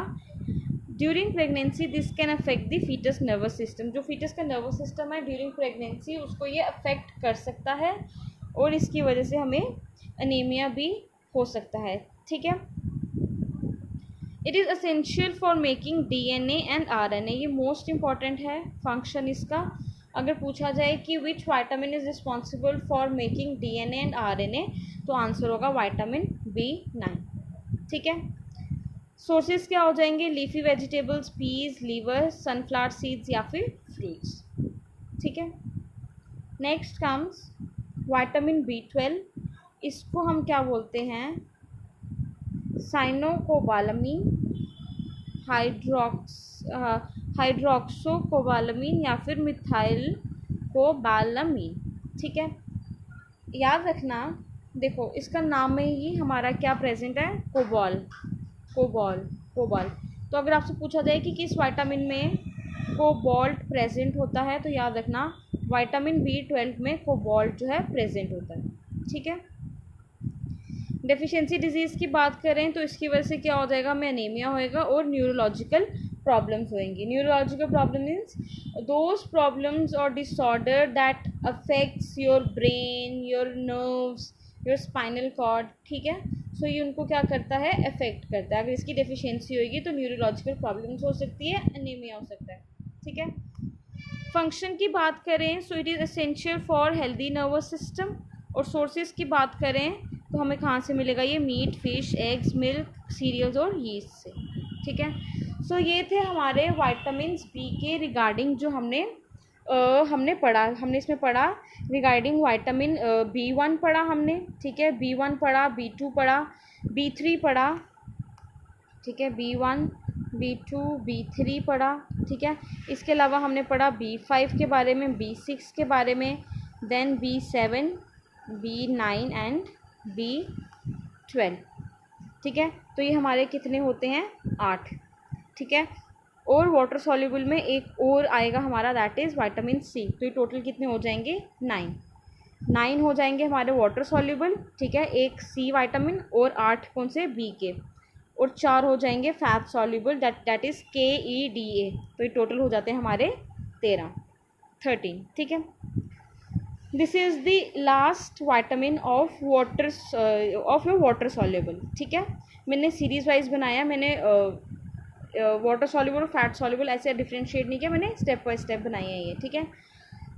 during pregnancy this can affect the foetus nervous system, जो फीटस का नर्वस सिस्टम है ड्यूरिंग प्रेगनेंसी उसको ये अफेक्ट कर सकता है, और इसकी वजह से हमें अनीमिया भी हो सकता है, ठीक है। It is essential for making DNA and RNA, ये मोस्ट इम्पॉर्टेंट है फंक्शन इसका। अगर पूछा जाए कि which vitamin is responsible for making DNA and RNA, तो आंसर होगा विटामिन B9, ठीक है। सोर्सेज क्या हो जाएंगे, leafy vegetables, peas, liver, sunflower seeds या फिर फ्रूट्स, ठीक है। नेक्स्ट कम्स विटामिन B12, इसको हम क्या बोलते हैं, साइनोकोबालामीन, हाइड्रोक्सोकोबालामीन या फिर मिथाइल कोबालामीन, ठीक है। याद रखना देखो इसका नाम में ही हमारा क्या प्रेजेंट है, कोबाल। तो अगर आपसे पूछा जाए कि किस विटामिन में कोबाल्ट प्रेजेंट होता है, तो याद रखना विटामिन B12 में कोबाल्ट जो है प्रेजेंट होता है, ठीक है। डेफिशिएंसी डिजीज़ की बात करें तो इसकी वजह से क्या हो जाएगा, हमें अनीमिया होएगा और न्यूरोलॉजिकल प्रॉब्लम्स होंगी। Neurological problem means those problems और disorder that affects your brain, your nerves, your spinal cord, ठीक है। सो ये उनको क्या करता है, अफेक्ट करता है। अगर इसकी डेफिशिएंसी होगी तो न्यूरोलॉजिकल प्रॉब्लम्स हो सकती है, अनीमिया हो सकता है, ठीक है। फंक्शन की बात करें so it is essential for healthy nervous system. और सोर्सेज की बात करें तो हमें कहाँ से मिलेगा ये, meat, fish, eggs, milk, cereals और यीस्ट से। ठीक है, सो ये थे हमारे विटामिन बी के रिगार्डिंग जो हमने पढ़ा। हमने इसमें पढ़ा रिगार्डिंग विटामिन B1 पढ़ा हमने। ठीक है, B1 पढ़ा, B2 पढ़ा, B3 पढ़ा। ठीक है, B1, B2, B3 पढ़ा। ठीक है, इसके अलावा हमने पढ़ा B5 के बारे में, B6 के बारे में, then B7, B9 and B12। ठीक है, तो ये हमारे कितने होते हैं, 8। ठीक है, और वाटर सॉल्युबल में एक और आएगा हमारा, दैट इज़ विटामिन C। तो ये टोटल कितने हो जाएंगे, 9 हो जाएंगे हमारे वाटर सॉल्युबल। ठीक है, एक C विटामिन और 8 कौन से, B के, और 4 हो जाएंगे fat soluble, that is KEDA। तो ये टोटल हो जाते हैं हमारे 13। ठीक है, this is the last vitamin of your water soluble. ठीक है, मैंने सीरीज वाइज बनाया, मैंने वाटर सॉल्युबल और फैट सॉल्युबल ऐसे डिफ्रेंशिएट नहीं किया, मैंने स्टेप बाय स्टेप बनाई है ये। ठीक है,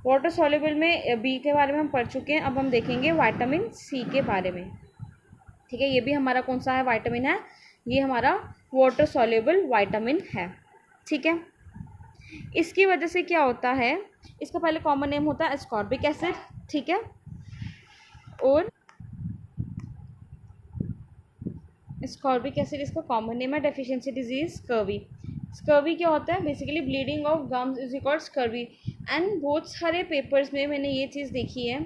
वाटर सॉल्युबल में बी के बारे में हम पढ़ चुके हैं। अब हम देखेंगे विटामिन C के बारे में। ठीक है, ये भी हमारा कौन सा है, विटामिन है, ये हमारा वाटर सॉल्युबल विटामिन है। ठीक है, इसकी वजह से क्या होता है, इसका पहले कॉमन नेम होता है एस्कॉर्बिक एसिड। ठीक है, और एस्कॉर्बिक एसिड इसका कॉमन नेम है। Deficiency disease scurvy. स्कर्वी क्या होता है, basically bleeding of gums is called scurvy. And बहुत सारे पेपर्स में मैंने ये चीज़ देखी है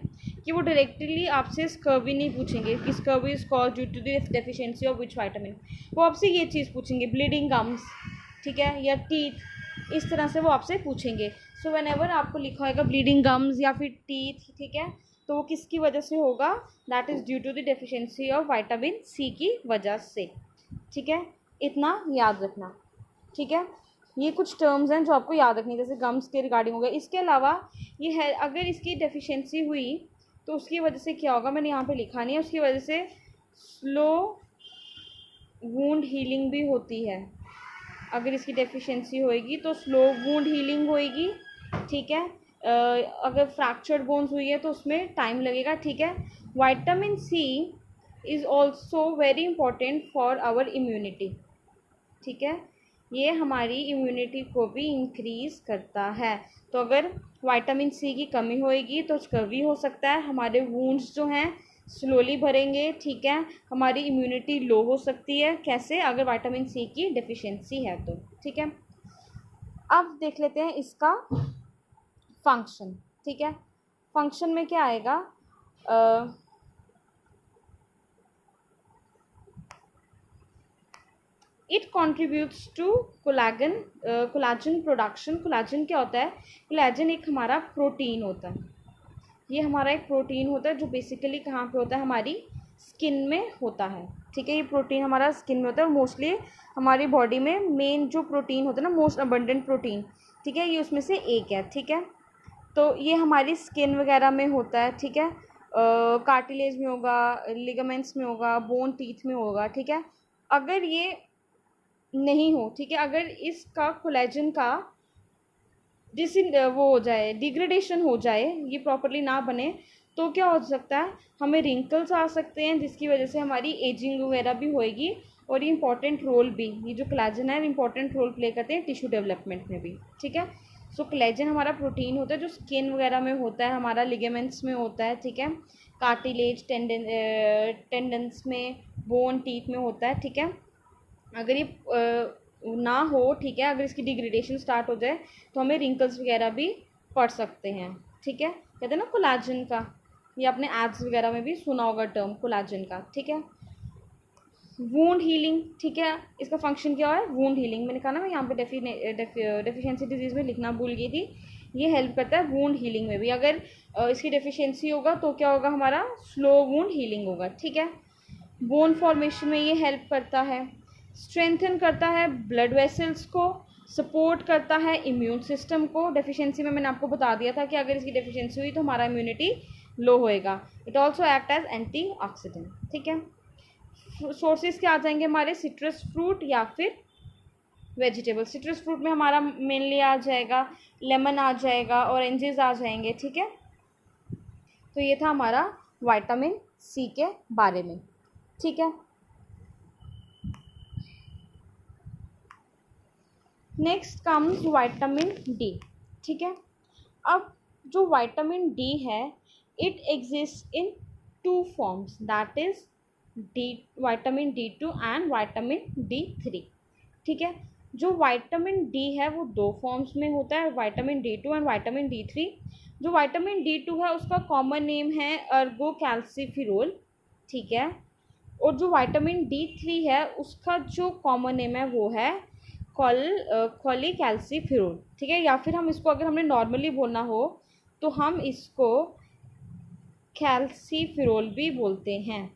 कि वो डायरेक्टली आपसे स्कर्वी नहीं पूछेंगे कि scurvy is called due to the deficiency of which vitamin. वो आपसे ये चीज़ पूछेंगे, ब्लीडिंग गम्स, ठीक है, या टीथ, इस तरह से वो आपसे पूछेंगे। सो व्हेनेवर आपको लिखा होगा ब्लीडिंग गम्स या फिर टीथ, ठीक है, तो वो किसकी वजह से होगा, that is due to the deficiency of vitamin C की वजह से। ठीक है, इतना याद रखना। ठीक है, ये कुछ टर्म्स हैं जो आपको याद रखनी, जैसे गम्स के रिगार्डिंग हो गए। इसके अलावा ये है, अगर इसकी डेफिशिएंसी हुई तो उसकी वजह से क्या होगा, मैंने यहाँ पे लिखा नहीं है, उसकी वजह से स्लो वुंड हीलिंग भी होती है। अगर इसकी डेफिशिएंसी होएगी तो स्लो वुंड हीलिंग होएगी। ठीक है, अगर फ्रैक्चर्ड बोन्स हुई है तो उसमें टाइम लगेगा। ठीक है, vitamin C is also very important for our immunity. ठीक है, ये हमारी इम्यूनिटी को भी इंक्रीज़ करता है। तो अगर विटामिन C की कमी होएगी तो स्कर्वी हो सकता है, हमारे वुंड्स जो हैं स्लोली भरेंगे। ठीक है, हमारी इम्यूनिटी लो हो सकती है। कैसे, अगर विटामिन C की डेफिशिएंसी है तो। ठीक है, अब देख लेते हैं इसका फंक्शन। ठीक है, फंक्शन में क्या आएगा, it contributes to collagen production. Collagen क्या होता है, कोलाजन एक हमारा प्रोटीन होता है। ये हमारा एक प्रोटीन होता है जो बेसिकली कहाँ पे होता है, हमारी स्किन में होता है। ठीक है, ये प्रोटीन हमारा स्किन में होता है और मोस्टली हमारी बॉडी में मेन जो प्रोटीन होता है ना, मोस्ट अबंडेंट प्रोटीन, ठीक है, ये उसमें से एक है। ठीक है, तो ये हमारी स्किन वगैरह में होता है। ठीक है, कार्टिलेज में होगा, लिगामेंट्स में होगा, बोन टीथ में होगा। ठीक है, अगर ये नहीं हो, ठीक है, अगर इसका कोलेजन का वो हो जाए, डिग्रेडेशन हो जाए, ये प्रॉपर्ली ना बने, तो क्या हो सकता है, हमें रिंकल्स आ सकते हैं, जिसकी वजह से हमारी एजिंग वगैरह भी होएगी। और ये इंपॉर्टेंट रोल भी, ये जो कोलेजन है इंपॉर्टेंट रोल प्ले करते हैं टिश्यू डेवलपमेंट में भी। ठीक है, सो कोलेजन हमारा प्रोटीन होता है जो स्किन वगैरह में होता है, हमारा लिगामेंट्स में होता है। ठीक है, कार्टिलेज, टेंडन्स में, बोन टीथ में होता है। ठीक है, अगर ये ना हो, ठीक है, अगर इसकी डिग्रेडेशन स्टार्ट हो जाए तो हमें रिंकल्स वगैरह भी पड़ सकते हैं। ठीक है, कहते हैं ना कोलाजन का, ये आपने एड्स वगैरह में भी सुना होगा टर्म कोलाजन का। ठीक है, वूंड हीलिंग। ठीक है, इसका फंक्शन क्या है, वूंड हीलिंग। मैंने कहा ना, मैं यहाँ पे डेफिशिएंसी डिजीज़ में लिखना भूल गई थी। ये हेल्प करता है वूंड हीलिंग में भी। अगर इसकी डेफिशिएंसी होगा तो क्या होगा, हमारा स्लो वूंड हीलिंग होगा। ठीक है, बोन फॉर्मेशन में ये हेल्प करता है, स्ट्रेंथन करता है ब्लड वेसल्स को, सपोर्ट करता है इम्यून सिस्टम को। डेफिशिएंसी में मैंने आपको बता दिया था कि अगर इसकी डेफिशिएंसी हुई तो हमारा इम्यूनिटी लो होएगा। It also act as antioxidant. ठीक है, सोर्सेज क्या आ जाएंगे हमारे, सिट्रस फ्रूट या फिर वेजिटेबल। सिट्रस फ्रूट में हमारा मेनली आ जाएगा लेमन आ जाएगा, ऑरेंजेस आ जाएंगे, ठीक है। तो ये था हमारा विटामिन सी के बारे में, ठीक है। नेक्स्ट कम्स विटामिन डी, ठीक है। अब जो विटामिन डी है it exist in two forms, that is D vitamin D2 and vitamin D3, ठीक है। जो विटामिन डी है वो दो फॉर्म्स में होता है, vitamin D2 and vitamin D3। जो विटामिन D2 है उसका कॉमन नेम है अर्गो कैल्सीफिरोल, ठीक है। और जो विटामिन D3 है उसका जो कॉमन नेम है वो है कॉलीकैल्सीफिरोल, ठीक है। या फिर हम इसको अगर हमने नॉर्मली बोलना हो तो हम इसको कैल्सीफिरोल भी बोलते हैं।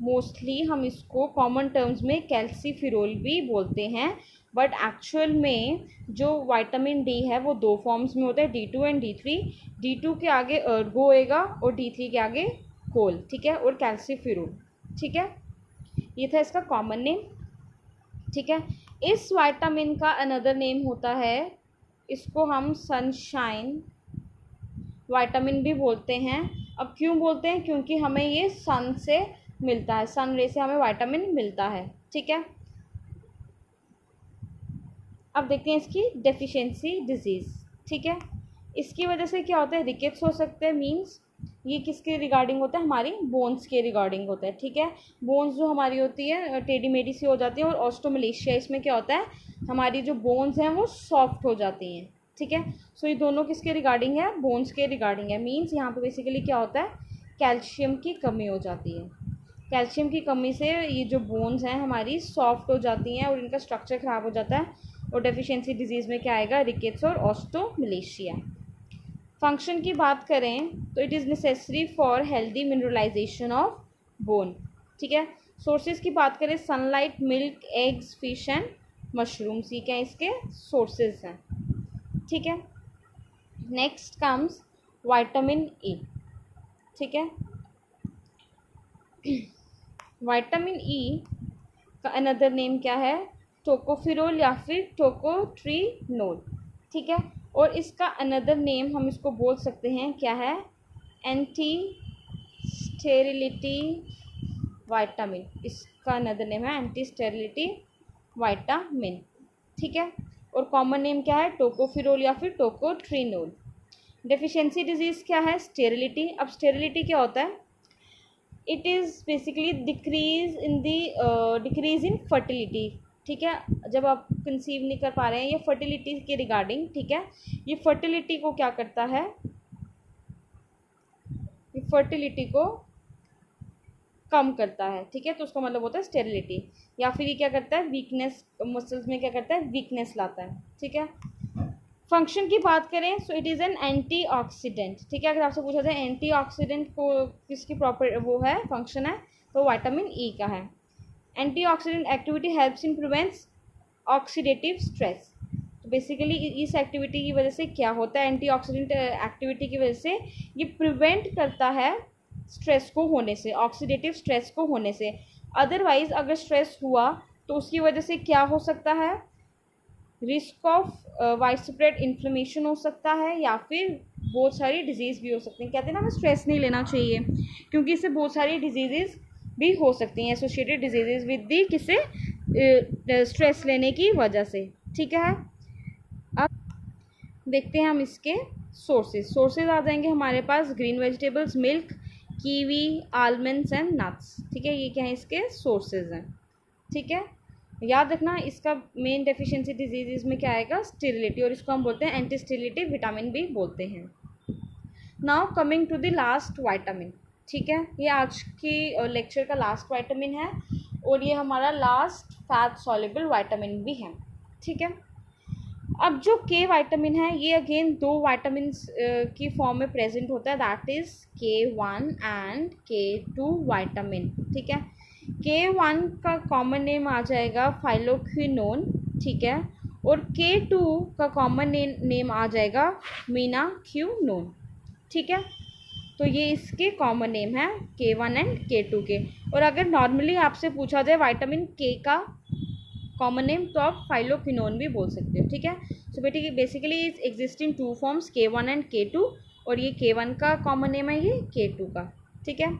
मोस्टली हम इसको कॉमन टर्म्स में कैल्सीफिरोल भी बोलते हैं, बट एक्चुअल में जो विटामिन डी है वो दो फॉर्म्स में होता है, D2 एंड D3। D2 के आगे अर्गो होएगा और D3 के आगे कोल, ठीक है, और कैल्सीफिरोल, ठीक है। ये था इसका कॉमन नेम, ठीक है। इस विटामिन का अनदर नेम होता है, इसको हम सनशाइन विटामिन भी बोलते हैं। अब क्यों बोलते हैं? क्योंकि हमें ये सन से मिलता है, सन रे से हमें विटामिन मिलता है, ठीक है। अब देखते हैं इसकी डेफिशिएंसी डिजीज़, ठीक है। इसकी वजह से क्या होता है? रिकेट्स हो सकते हैं, मींस ये किसके रिगार्डिंग होता है? हमारी बोन्स के रिगार्डिंग होता है, ठीक है। बोन्स जो हमारी होती है टेढ़ी मेढ़ी सी हो जाती है, और ऑस्टोमलेशिया इसमें क्या होता है? हमारी जो बोन्स हैं वो सॉफ्ट हो जाती हैं, ठीक है। सो ये दोनों किसके रिगार्डिंग है? बोन्स के रिगार्डिंग है। मीन्स यहाँ पे बेसिकली क्या होता है? कैल्शियम की कमी हो जाती है। कैल्शियम की कमी से ये जो बोन्स हैं हमारी सॉफ्ट हो जाती हैं और इनका स्ट्रक्चर ख़राब हो जाता है, और डेफिशिएंसी डिजीज़ में क्या आएगा? रिकेट्स और ऑस्टोमलेशिया। फंक्शन की बात करें तो it is necessary for healthy mineralization of bone, ठीक है। सोर्सेज की बात करें, sunlight, milk, eggs, fish and mushrooms, ये क्या इसके सोर्सेज हैं, ठीक है। नेक्स्ट कम्स विटामिन ए, ठीक है। विटामिन ई का अनदर नेम क्या है? टोकोफिरोल या फिर टोकोट्रिनोल, ठीक है। और इसका अनदर नेम हम इसको बोल सकते हैं, क्या है? एंटी स्टेरिलिटी विटामिन, इसका अनदर नेम है एंटी स्टेरिलिटी विटामिन, ठीक है। और कॉमन नेम क्या है? टोकोफिरोल या फिर टोकोट्रिनोल। डेफिशिएंसी डिजीज़ क्या है? स्टेरिलिटी। अब स्टेरिलिटी क्या होता है? It is basically decrease in fertility, ठीक है। जब आप कंसीव नहीं कर पा रहे हैं, ये फर्टिलिटी के रिगार्डिंग, ठीक है। ये फर्टिलिटी को क्या करता है? ये फर्टिलिटी को कम करता है, ठीक है। तो उसका मतलब होता है स्टेरिलिटी। या फिर ये क्या करता है? वीकनेस, मसल्स में क्या करता है? वीकनेस लाता है, ठीक है। फंक्शन की बात करें so it is an antioxidant, ठीक है। अगर आपसे पूछा जाए एंटीऑक्सीडेंट को किसकी प्रॉपर वो है, फंक्शन है, तो विटामिन ई का है। Antioxidant activity helps in prevents oxidative stress. तो बेसिकली इस एक्टिविटी की वजह से क्या होता है? एंटीऑक्सीडेंट एक्टिविटी की वजह से ये प्रिवेंट करता है स्ट्रेस को होने से, ऑक्सीडेटिव स्ट्रेस को होने से। अदरवाइज अगर स्ट्रेस हुआ तो उसकी वजह से क्या हो सकता है? Risk of wide spread inflammation हो सकता है, या फिर बहुत सारी डिजीज़ भी हो सकती हैं। कहते हैं ना हमें स्ट्रेस नहीं लेना चाहिए, क्योंकि इससे बहुत सारी डिजीज़ भी हो सकती हैं, एसोसिएटेड डिजीज़ विद दी किससे? स्ट्रेस लेने की वजह से, ठीक है। अब देखते हैं हम इसके सोर्सेज आ जाएंगे हमारे पास, green vegetables, milk, kiwi, almonds and nuts, ठीक है। ये क्या है? इसके सोर्सेज हैं, ठीक है। याद रखना इसका मेन डेफिशिएंसी डिजीज़ में क्या आएगा? स्टेरिलिटी, और इसको हम बोलते हैं एंटी स्टेरिलिटी विटामिन भी बोलते हैं। Now coming to the last vitamin, ठीक है। ये आज की लेक्चर का लास्ट विटामिन है, और ये हमारा लास्ट फैट सॉल्युबल विटामिन भी है, ठीक है। अब जो के विटामिन है ये अगेन दो विटामिन की फॉर्म में प्रेजेंट होता है, that is K1 and K2 vitamin, ठीक है। K1 का कॉमन नेम आ जाएगा फाइलोक्विनोन, ठीक है। और K2 का कॉमन नेम आ जाएगा मीनाक्यूनोन, ठीक है। तो ये इसके कॉमन नेम है K1 एंड K2 के। और अगर नॉर्मली आपसे पूछा जाए विटामिन के का कॉमन नेम तो आप फाइलोक्विनोन भी बोल सकते हो, ठीक है। So basically is existing two forms K1 and K2, और ये K1 का कॉमन नेम है, ये K2 का, ठीक है।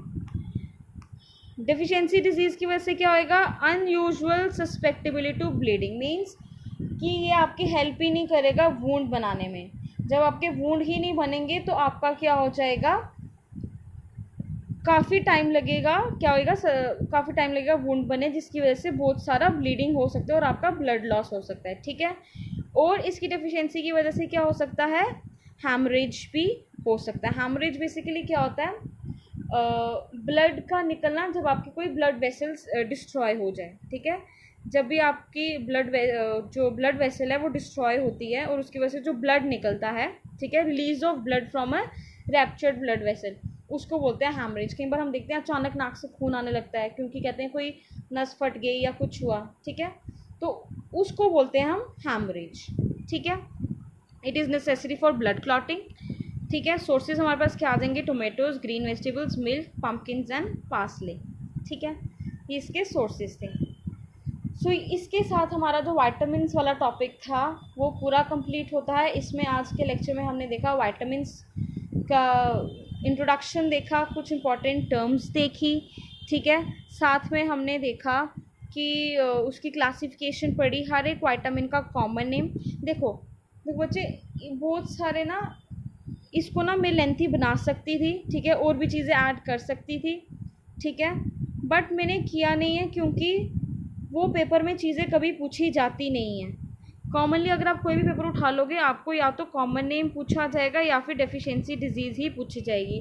डेफिशिएंसी डिजीज़ की वजह से क्या होएगा, unusual susceptibility to bleeding, means कि ये आपकी हेल्प ही नहीं करेगा वूंड बनाने में। जब आपके वूंड ही नहीं बनेंगे तो आपका क्या हो जाएगा, काफ़ी टाइम लगेगा, क्या होएगा, काफ़ी टाइम लगेगा वुंड बने, जिसकी वजह से बहुत सारा ब्लीडिंग हो सकता है और आपका ब्लड लॉस हो सकता है, ठीक है। और इसकी डेफिशिएंसी की वजह से क्या हो सकता है, हैमरेज भी हो सकता है। हैमरेज बेसिकली क्या होता है, ब्लड का निकलना जब आपकी कोई ब्लड वेसल्स डिस्ट्रॉय हो जाए, ठीक है। जब भी आपकी जो ब्लड वेसल है वो डिस्ट्रॉय होती है और उसकी वजह से जो ब्लड निकलता है, ठीक है, release of blood from a raptured blood vessel, उसको बोलते हैं हैमरेज। कई बार हम देखते हैं अचानक नाक से खून आने लगता है क्योंकि कहते हैं कोई नस फट गई या कुछ हुआ, ठीक है, तो उसको बोलते हैं हम हैमरेज, ठीक है। It is necessary for blood clotting, ठीक है। सोर्सेज हमारे पास क्या आ जाएंगे, tomatoes, green vegetables, milk, pumpkins and parsley, ठीक है, ये इसके सोर्सेज थे। सो इसके साथ हमारा जो वाइटामिन्स वाला टॉपिक था वो पूरा कंप्लीट होता है। इसमें आज के लेक्चर में हमने देखा वाइटामिन्स का इंट्रोडक्शन देखा, कुछ इंपॉर्टेंट टर्म्स देखी, ठीक है। साथ में हमने देखा कि उसकी क्लासिफिकेशन पढ़ी, हर एक विटामिन का कॉमन नेम। देखो बच्चे, बहुत सारे ना, इसको ना मैं लेंथी बना सकती थी, ठीक है, और भी चीज़ें ऐड कर सकती थी, ठीक है, बट मैंने किया नहीं है क्योंकि वो पेपर में चीज़ें कभी पूछी जाती नहीं हैं। कॉमनली अगर आप कोई भी पेपर उठा लोगे आपको या तो कॉमन नेम पूछा जाएगा या फिर डेफिशिएंसी डिजीज़ ही पूछी जाएगी।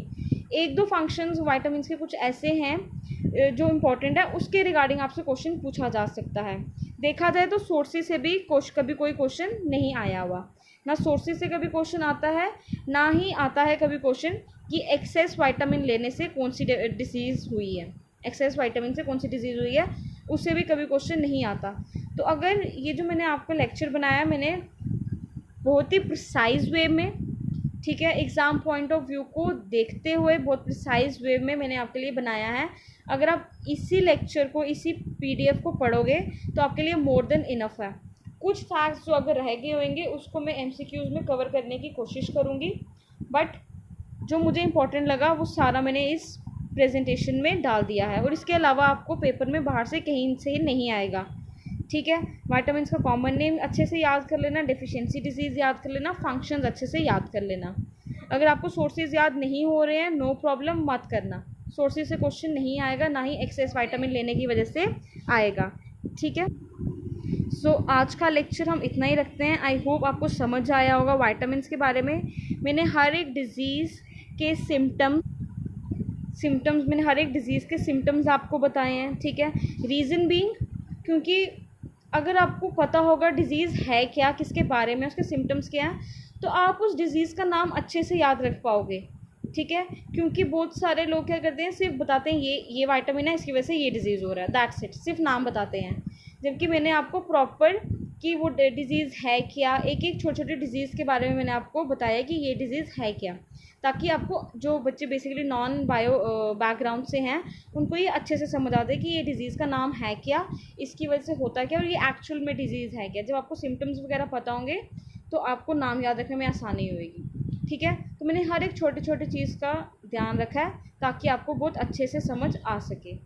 एक दो फंक्शंस विटामिन्स के कुछ ऐसे हैं जो इम्पोर्टेंट है, उसके रिगार्डिंग आपसे क्वेश्चन पूछा जा सकता है। देखा जाए तो सोर्सेज से भी कभी कोई क्वेश्चन नहीं आया हुआ, ना सोर्सेज से कभी क्वेश्चन आता है, ना ही आता है कभी क्वेश्चन कि एक्सेस विटामिन लेने से कौन सी डिजीज़ हुई है, एक्सेस विटामिन से कौन सी डिजीज़ हुई है, उससे भी कभी क्वेश्चन नहीं आता। तो अगर ये जो मैंने आपको लेक्चर बनाया, मैंने बहुत ही प्रिसाइज वे में, ठीक है, एग्ज़ाम पॉइंट ऑफ व्यू को देखते हुए बहुत प्रिसाइज वे में मैंने आपके लिए बनाया है। अगर आप इसी लेक्चर को, इसी PDF को पढ़ोगे तो आपके लिए मोर देन इनफ है। कुछ फैक्ट्स जो अगर रह गए होंगे उसको मैं MCQs में कवर करने की कोशिश करूँगी, बट जो मुझे इम्पोर्टेंट लगा वो सारा मैंने इस प्रेजेंटेशन में डाल दिया है। और इसके अलावा आपको पेपर में बाहर से कहीं से ही नहीं आएगा, ठीक है। विटामिन्स का कॉमन नेम अच्छे से याद कर लेना, डेफिशिएंसी डिजीज़ याद कर लेना, फंक्शंस अच्छे से याद कर लेना। अगर आपको सोर्सेज याद नहीं हो रहे हैं, नो प्रॉब्लम, मत करना, सोर्सेज से क्वेश्चन नहीं आएगा, ना ही एक्सेस विटामिन लेने की वजह से आएगा, ठीक है। सो आज का लेक्चर हम इतना ही रखते हैं। आई होप आपको समझ आया होगा विटामिन्स के बारे में। मैंने हर एक डिजीज़ के सिम्टम्स मैंने हर एक डिज़ीज़ के सिम्टम्स आपको बताए हैं, ठीक है। रीज़न बीइंग, क्योंकि अगर आपको पता होगा डिज़ीज़ है क्या, किसके बारे में, उसके सिम्टम्स क्या हैं, तो आप उस डिज़ीज़ का नाम अच्छे से याद रख पाओगे, ठीक है। क्योंकि बहुत सारे लोग क्या करते हैं, सिर्फ बताते हैं ये विटामिन है, इसकी वजह से ये डिज़ीज़ हो रहा है, दैट्स इट, सिर्फ नाम बताते हैं। जबकि मैंने आपको प्रॉपर कि वो डिज़ीज़ है क्या, एक एक छोटे छोटे डिज़ीज़ के बारे में मैंने आपको बताया कि ये डिज़ीज़ है क्या, ताकि आपको जो बच्चे बेसिकली नॉन बायो बैकग्राउंड से हैं उनको ये अच्छे से समझ आते हैं कि ये डिज़ीज़ का नाम है क्या, इसकी वजह से होता क्या, और ये एक्चुअल में डिज़ीज़ है क्या। जब आपको सिम्टम्स वगैरह पता होंगे तो आपको नाम याद रखने में आसानी होगी, ठीक है। तो मैंने हर एक छोटे छोटे चीज़ का ध्यान रखा है ताकि आपको बहुत अच्छे से समझ आ सके।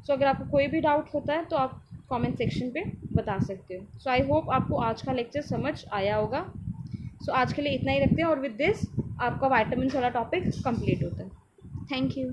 सो अगर आपको कोई भी डाउट होता है तो आप कमेंट सेक्शन पे बता सकते हो। सो आई होप आपको आज का लेक्चर समझ आया होगा। सो आज के लिए इतना ही रखते हैं और विद दिस आपका विटामिन वाला टॉपिक कंप्लीट होता है। Thank you.